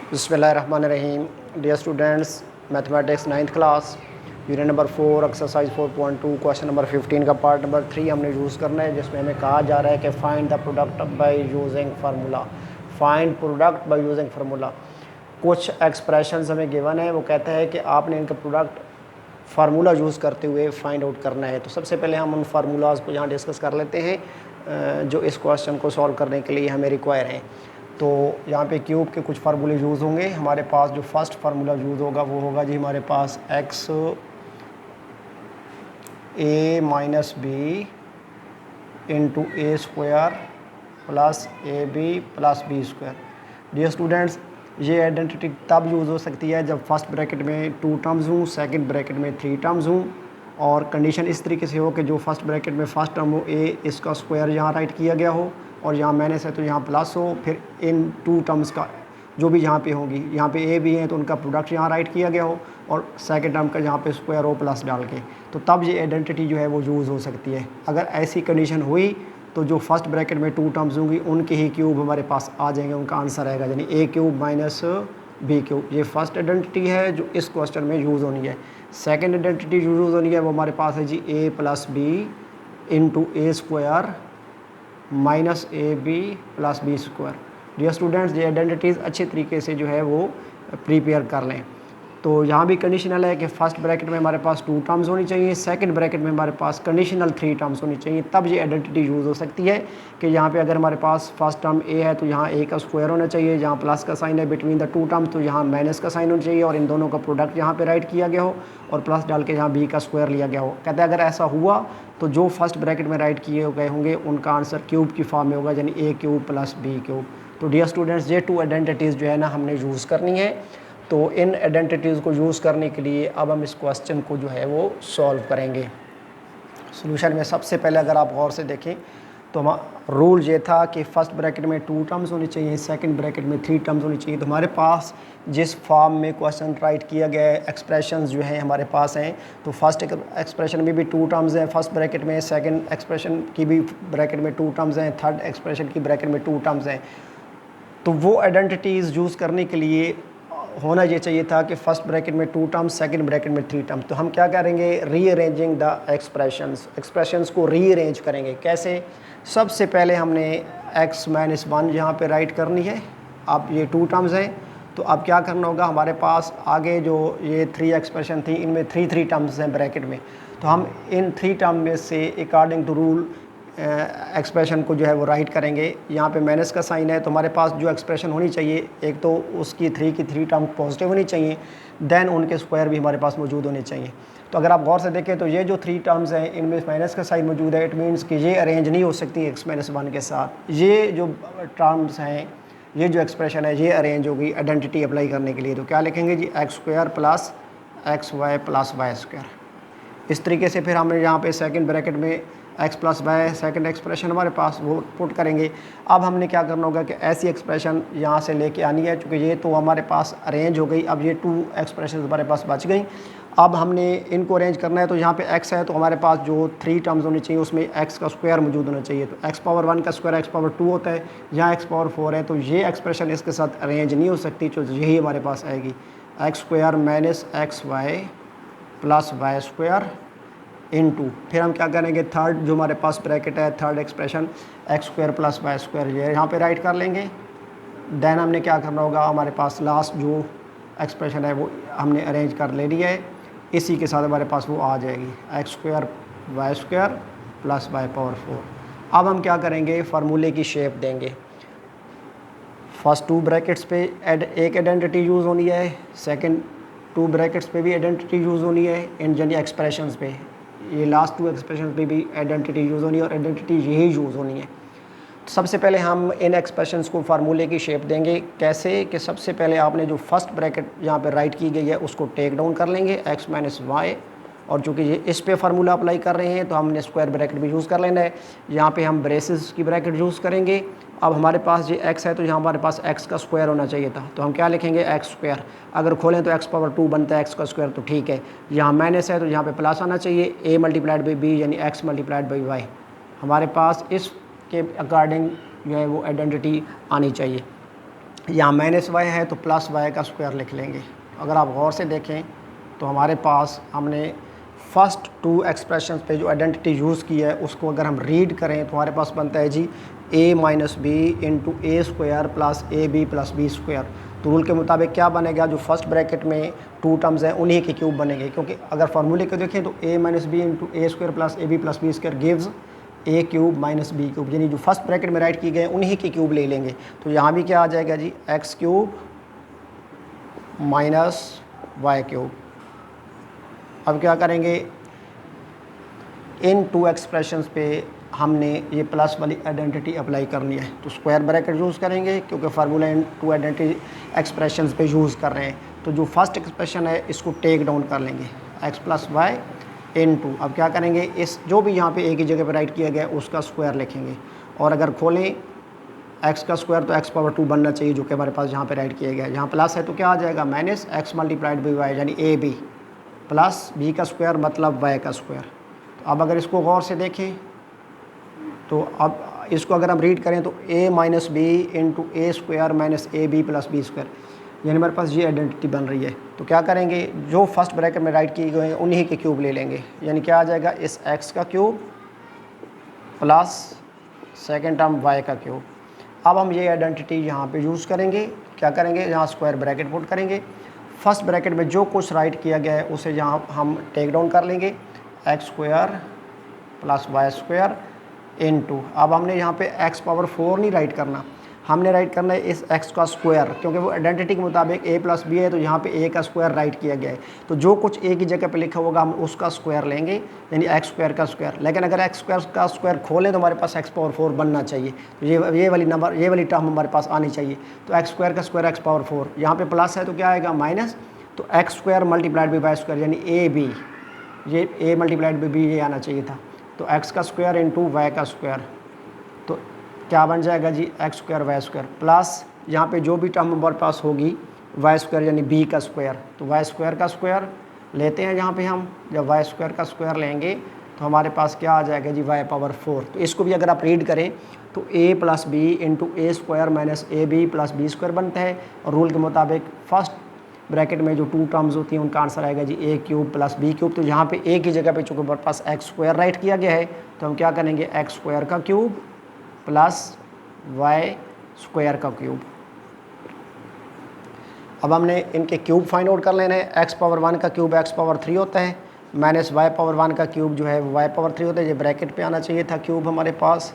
बिस्मिल्लाहिर्रहमानिर्रहीम। Dear students, mathematics 9th class, unit number 4, exercise 4.2, question number 15 का part number 3 हमने use करना है, जिसमें हमें कहा जा रहा है कि find the product by using formula. Find product by using formula. कुछ एक्सप्रेशंस हमें गिवन है, वो कहते हैं कि आपने इनका प्रोडक्ट फार्मूला यूज़ करते हुए फाइंड आउट करना है। तो सबसे पहले हम उन फार्मूलाज को यहाँ डिस्कस कर लेते हैं जो इस क्वेश्चन को सॉल्व करने के लिए हमें रिक्वायर हैं। तो यहाँ पे क्यूब के कुछ फार्मूले यूज़ होंगे। हमारे पास जो फर्स्ट फार्मूला यूज़ होगा वो होगा जी हमारे पास x a minus b into a square plus a b plus b square. Dear students, ये आइडेंटिटी तब यूज़ हो सकती है जब फर्स्ट ब्रैकेट में 2 टर्म्स हों, सेकंड ब्रैकेट में 3 टर्म्स हों, और कंडीशन इस तरीके से हो कि जो फर्स्ट ब्रैकेट में फर्स्ट टर्म हो ए, इसका स्क्वायर यहाँ राइट किया गया हो, और यहाँ माइनस है तो यहाँ प्लस हो, फिर इन 2 टर्म्स का जो भी यहाँ पे होंगी, यहाँ पे ए भी हैं तो उनका प्रोडक्ट यहाँ राइट किया गया हो, और सेकंड टर्म का यहाँ पे स्क्वायर हो प्लस डाल के, तो तब ये आइडेंटिटी जो है वो यूज़ हो सकती है। अगर ऐसी कंडीशन हुई तो जो फर्स्ट ब्रैकेट में 2 टर्म्स होंगी उनके ही क्यूब हमारे पास आ जाएंगे, उनका आंसर आएगा, यानी ए क्यूब माइनस बी क्यूब। ये फर्स्ट आइडेंटिटी है जो इस क्वेश्चन में यूज़ होनी है। सेकंड आइडेंटिटी जो यूज़ होनी है वो हमारे पास है जी a plus b into a square minus a b plus b square. Dear students, ये आइडेंटिटीज़ अच्छे तरीके से जो है वो प्रिपेयर कर लें। तो यहाँ भी कंडीशनल है कि फर्स्ट ब्रैकेट में हमारे पास 2 टर्म्स होनी चाहिए, सेकंड ब्रैकेट में हमारे पास कंडीशनल 3 टर्म्स होनी चाहिए, तब ये आइडेंटिटी यूज़ हो सकती है। कि यहाँ पे अगर हमारे पास फर्स्ट टर्म ए है तो यहाँ ए का स्क्वायर होना चाहिए, जहाँ प्लस का साइन है बिटवीन द 2 टर्म्स तो यहाँ माइनस का साइन होना चाहिए, और इन दोनों का प्रोडक्ट यहाँ पे राइट किया गया हो और प्लस डाल के यहाँ बी का स्क्वायर लिया गया हो। कहते हैं अगर ऐसा हुआ तो जो फर्स्ट ब्रैकेट में राइट किए गए होंगे उनका आंसर क्यूब की फॉर्म में होगा, यानी ए क्यूब प्लस बी क्यूब। तो डियर स्टूडेंट्स, ये 2 आइडेंटिटीज़ जो है ना हमने यूज़ करनी है। तो इन आइडेंटिटीज़ को यूज़ करने के लिए अब हम इस क्वेश्चन को जो है वो सॉल्व करेंगे। सॉल्यूशन में सबसे पहले अगर आप गौर से देखें तो रूल ये था कि फर्स्ट ब्रैकेट में 2 टर्म्स होनी चाहिए, सेकंड ब्रैकेट में 3 टर्म्स होनी चाहिए। तो हमारे पास जिस फॉर्म में क्वेश्चन राइट किया गया है, एक्सप्रेशंस जो हैं हमारे पास हैं, तो फर्स्ट एक्सप्रेशन में भी 2 टर्म्स हैं फर्स्ट ब्रैकेट में, सेकंड एक्सप्रेशन की भी ब्रैकेट में 2 टर्म्स हैं, थर्ड एक्सप्रेशन की ब्रैकेट में 2 टर्म्स हैं। तो वो आइडेंटिटीज़ यूज़ करने के लिए होना ये चाहिए था कि फर्स्ट ब्रैकेट में 2 टर्म्स, सेकंड ब्रैकेट में 3 टर्म्स। तो हम क्या करेंगे, रीअरेंजिंग द एक्सप्रेशंस को रीअरेंज करेंगे। कैसे? सबसे पहले हमने x माइनस 1 यहाँ पे राइट करनी है। अब ये 2 टर्म्स हैं तो अब क्या करना होगा, हमारे पास आगे जो ये 3 एक्सप्रेशन थी इनमें 3 टर्म्स हैं ब्रैकेट में, तो हम इन 3 टर्म में से अकॉर्डिंग टू रूल एक्सप्रेशन को जो है वो राइट करेंगे। यहाँ पे माइनस का साइन है तो हमारे पास जो एक्सप्रेशन होनी चाहिए, एक तो उसकी 3 टर्म पॉजिटिव होनी चाहिए, देन उनके स्क्वायर भी हमारे पास मौजूद होने चाहिए। तो अगर आप गौर से देखें तो ये जो 3 टर्म्स हैं इनमें माइनस का साइन मौजूद है, इट मीन्स कि ये अरेंज नहीं हो सकती x माइनस 1 के साथ। ये जो टर्म्स हैं, ये जो एक्सप्रेशन है ये अरेंज होगी आइडेंटिटी अप्लाई करने के लिए। तो क्या लिखेंगे जी, x square plus x y plus y square. इस तरीके से फिर हमने यहाँ पे सेकंड ब्रैकेट में x plus y second expression हमारे पास वो पुट करेंगे। अब हमने क्या करना होगा कि ऐसी एक्सप्रेशन यहाँ से लेके आनी है, क्योंकि ये तो हमारे पास अरेंज हो गई। अब ये 2 एक्सप्रेशन हमारे पास बच गई। अब हमने इनको अरेंज करना है, तो यहाँ पे x है तो हमारे पास जो 3 टर्म्स होनी चाहिए उसमें x का स्क्वायर मौजूद होना चाहिए। तो x पावर 1 का स्क्वायर x पावर 2 होता है, यहाँ x पावर 4 है, तो ये एक्सप्रेशन इसके साथ अरेंज नहीं हो सकती, तो यही हमारे पास आएगी x square minus x y plus y square into, फिर हम क्या करेंगे, थर्ड जो हमारे पास ब्रैकेट है, third expression x square plus y square, ये यहाँ पे राइट कर लेंगे। देन हमने क्या करना होगा, हमारे पास लास्ट जो एक्सप्रेशन है वो हमने अरेंज कर ले लिया है, इसी के साथ हमारे पास वो आ जाएगी x square y square plus y power 4। अब हम क्या करेंगे, फार्मूले की शेप देंगे। फर्स्ट 2 ब्रैकेट्स पे एक आइडेंटिटी यूज़ होनी है, सेकंड 2 ब्रैकेट्स पे भी आइडेंटिटी यूज़ होनी है, इन यानी एक्सप्रेशंस पे, ये लास्ट 2 एक्सप्रेशन पे भी आइडेंटिटी यूज़ होनी है, और आइडेंटिटी यही यूज़ होनी है। तो सबसे पहले हम इन एक्सप्रेशंस को फार्मूले की शेप देंगे। कैसे? कि सबसे पहले आपने जो फर्स्ट ब्रैकेट यहाँ पे राइट की गई है उसको टेक डाउन कर लेंगे x माइनस वाई, और चूँकि ये इस पे फार्मूला अप्लाई कर रहे हैं तो हमने स्क्वायर ब्रैकेट भी यूज़ कर लेना है। यहाँ पे हम ब्रेसेस की ब्रैकेट यूज़ करेंगे। अब हमारे पास ये x है तो यहाँ हमारे पास x का स्क्वायर होना चाहिए था, तो हम क्या लिखेंगे, एक्स स्क्वायर। अगर खोलें तो x पावर 2 बनता है x का स्क्वायर, तो ठीक है। यहाँ माइनस है तो यहाँ पे प्लस आना चाहिए, a मल्टीप्लाइड बाई b यानी x मल्टीप्लाइड बाई वाई। हमारे पास इसके अकॉर्डिंग जो है वो आइडेंटिटी आनी चाहिए। यहाँ माइनस वाई है तो प्लस वाई का स्क्वायर लिख लेंगे। अगर आप गौर से देखें तो हमारे पास हमने फर्स्ट टू एक्सप्रेशन पे जो आइडेंटिटी यूज़ की है उसको अगर हम रीड करें तो हमारे पास बनता है जी a minus b into a square plus a b plus b square. तो रूल के मुताबिक क्या बनेगा, जो फर्स्ट ब्रैकेट में टू टर्म्स हैं उन्हीं के क्यूब बनेंगे, क्योंकि अगर फार्मूले को देखें तो a minus b into a square plus a b plus b square gives a cube minus b cube, यानी जो फर्स्ट ब्रैकेट में राइट किए गए उन्हीं के क्यूब ले लेंगे। तो यहाँ भी क्या आ जाएगा जी x cube minus y cube. अब क्या करेंगे, इन टू एक्सप्रेशंस पे हमने ये प्लस वाली आइडेंटिटी अप्लाई करनी है, तो स्क्वायर ब्रैकेट यूज़ करेंगे क्योंकि फार्मूला इन टू आइडेंटिटी एक्सप्रेशंस पे यूज़ कर रहे हैं। तो जो फर्स्ट एक्सप्रेशन है इसको टेक डाउन कर लेंगे x plus y into. अब क्या करेंगे, इस जो भी यहाँ पे एक ही जगह पे राइट किया गया उसका स्क्वायर लिखेंगे, और अगर खोलें एक्स का स्क्वायर तो एक्स पावर 2 बनना चाहिए, जो कि हमारे पास यहाँ पे राइट किया गया है। यहाँ प्लस है तो क्या आ जाएगा minus x multiplied by y, यानी ए बी प्लस बी का स्क्वायर मतलब वाई का स्क्वायर। तो अब अगर इसको गौर से देखें तो अब इसको अगर हम रीड करें तो a minus b into a square minus a b plus b square, यानी हमारे पास ये आइडेंटिटी बन रही है। तो क्या करेंगे, जो फर्स्ट ब्रैकेट में राइट किए गए हैं उन्हीं के क्यूब ले लेंगे, यानी क्या आ जाएगा इस x का cube plus second term y का क्यूब। अब हम ये आइडेंटिटी यहाँ पे यूज़ करेंगे, क्या करेंगे यहाँ स्क्वायर ब्रैकेट पुट करेंगे, फर्स्ट ब्रैकेट में जो कुछ राइट किया गया है उसे यहाँ हम टेक डाउन कर लेंगे x square plus y square into. अब हमने यहाँ पे x पावर 4 नहीं राइट करना, हमने राइट करना है इस x का स्क्वायर, क्योंकि वो आइडेंटिटी के मुताबिक a प्लस बी है तो यहाँ पे a का स्क्वायर राइट किया गया है। तो जो कुछ a की जगह पे लिखा होगा हम उसका स्क्वायर लेंगे, यानी x स्क्वायर का स्क्वायर। लेकिन अगर x स्क्वायर का स्क्वायर खोलें तो हमारे पास x पावर 4 बनना चाहिए, तो ये वाली टर्म हमारे पास आनी चाहिए। तो x स्क्वायर का स्क्वायर x पावर 4, यहाँ पर प्लस है तो क्या आएगा माइनस, तो x square multiplied by y square यानी ए बी, ये a मल्टीप्लाइड बाई बी ये आना चाहिए था। तो x का स्क्वायर इंटू वाई का स्क्वायर, तो क्या बन जाएगा जी x square y square plus यहाँ पे जो भी टर्म हमारे पास होगी वाई स्क्वायर यानी बी का स्क्वायर। तो वाई स्क्वायर का स्क्वायर लेते हैं, यहाँ पे हम जब वाई स्क्वायर का स्क्वायर लेंगे तो हमारे पावर क्या आ जाएगा जी वाई पावर 4। तो इसको भी अगर आप रीड करें तो a plus b into a square minus a b plus b square बनता है, और रूल के मुताबिक फर्स्ट ब्रैकेट में जो टू टर्म्स होती हैं उनका आंसर आएगा जी ए क्यूब प्लस बी क्यूब। तो यहाँ पे ए की जगह पे चूँकि हमारे पास एक्स स्क्वायर राइट किया गया है तो हम क्या करेंगे एक्स स्क्वायर का क्यूब प्लस वाई स्क्वायर का क्यूब। अब हमने इनके क्यूब फाइंड आउट कर लेना है, एक्स पावर 1 का क्यूब एक्स पावर 3 होता है, माइनस वाई पावर 1 का क्यूब जो है वाई पावर 3 होता है। ये ब्रैकेट पे आना चाहिए था क्यूब हमारे पास,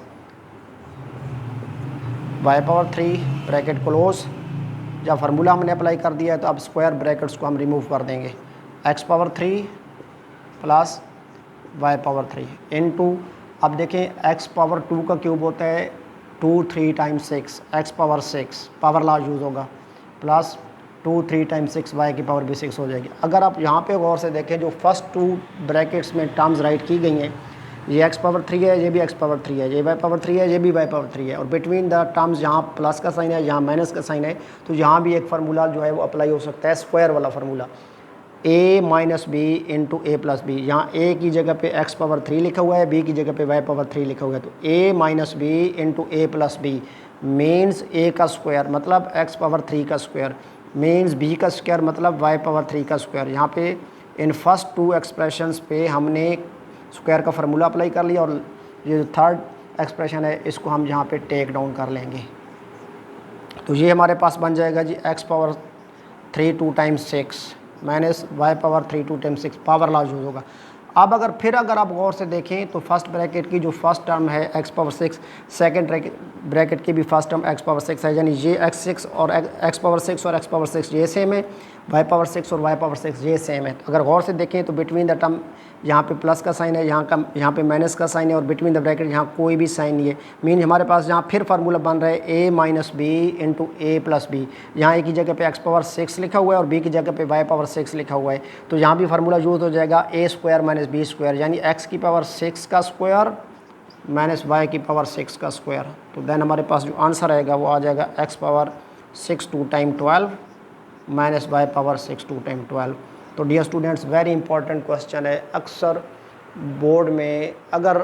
वाई पावर 3 ब्रैकेट क्लोज। जब फार्मूला हमने अप्लाई कर दिया है तो अब स्क्वायर ब्रैकेट्स को हम रिमूव कर देंगे, x power 3 plus y power 3 into, अब देखें एक्स पावर 2 का क्यूब होता है 2 3 times 6, x power 6 power law use होगा, प्लस 2 3 टाइम्स 6 वाई की पावर भी 6 हो जाएगी। अगर आप यहाँ पे गौर से देखें जो फर्स्ट टू ब्रैकेट्स में टर्म्स राइट की गई हैं, ये एक्स पावर 3 है, ये भी एक्स पावर 3 है, ये वाई पावर 3 है, ये भी वाई पावर 3 है, और बिटवीन द टर्म्स यहाँ प्लस का साइन है यहाँ माइनस का साइन है, तो यहाँ भी एक फार्मूला जो है वो अप्लाई हो सकता है स्क्वायर वाला formula, a minus b into a plus b. यहाँ a की जगह पे x पावर 3 लिखा हुआ है, b की जगह पे y पावर 3 लिखा हुआ है, तो a minus b into a plus b means a का स्क्वायर मतलब x पावर 3 का स्क्वायर मीन्स b का स्क्वायर मतलब y पावर 3 का स्क्वायर। यहाँ पे इन फर्स्ट टू एक्सप्रेशंस पे हमने स्क्वायर का फार्मूला अप्लाई कर लिया, और ये जो थर्ड एक्सप्रेशन है इसको हम यहाँ पे टेक डाउन कर लेंगे। तो ये हमारे पास बन जाएगा जी x power 3 2 times 6 minus y power 3 2 times 6, power law use होगा। अब अगर आप गौर से देखें तो फर्स्ट ब्रैकेट की जो फर्स्ट टर्म है x पावर 6, सेकंड ब्रैकेट की भी फर्स्ट टर्म x पावर 6 है, यानी ये x6 और x पावर 6 और x पावर 6 ये सेम है, y पावर 6 और y पावर 6 ये सेम है। अगर गौर से देखें तो बिटवीन द टर्म यहाँ पे प्लस का साइन है, यहाँ पे माइनस का साइन है, और बिटवीन द ब्रैकेट यहाँ कोई भी साइन नहीं है। मीन हमारे पास यहाँ फिर फार्मूला बन रहा है a minus b into a plus b. यहाँ a की जगह पे x पावर 6 लिखा हुआ है और b की जगह पे y पावर 6 लिखा हुआ है, तो यहाँ भी फार्मूला यूज़ हो जाएगा a square minus b square, यानी x की पावर 6 का स्क्वायर माइनस y की पावर 6 का स्क्वायर। तो देन हमारे पास जो आंसर आएगा वो आ जाएगा x power 6 2 time 12 minus y power 6 2 time 12। तो dear students very important question है, अक्सर बोर्ड में अगर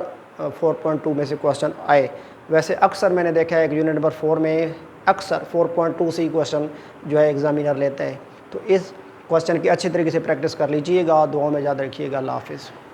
4.2 में से क्वेश्चन आए, वैसे अक्सर मैंने देखा है कि यूनिट नंबर 4 में अक्सर 4.2 से क्वेश्चन जो है एग्जामिनर लेते हैं। तो इस क्वेश्चन की अच्छी तरीके से प्रैक्टिस कर लीजिएगा। दुआ में याद रखिएगा। अल्लाह हाफिज़।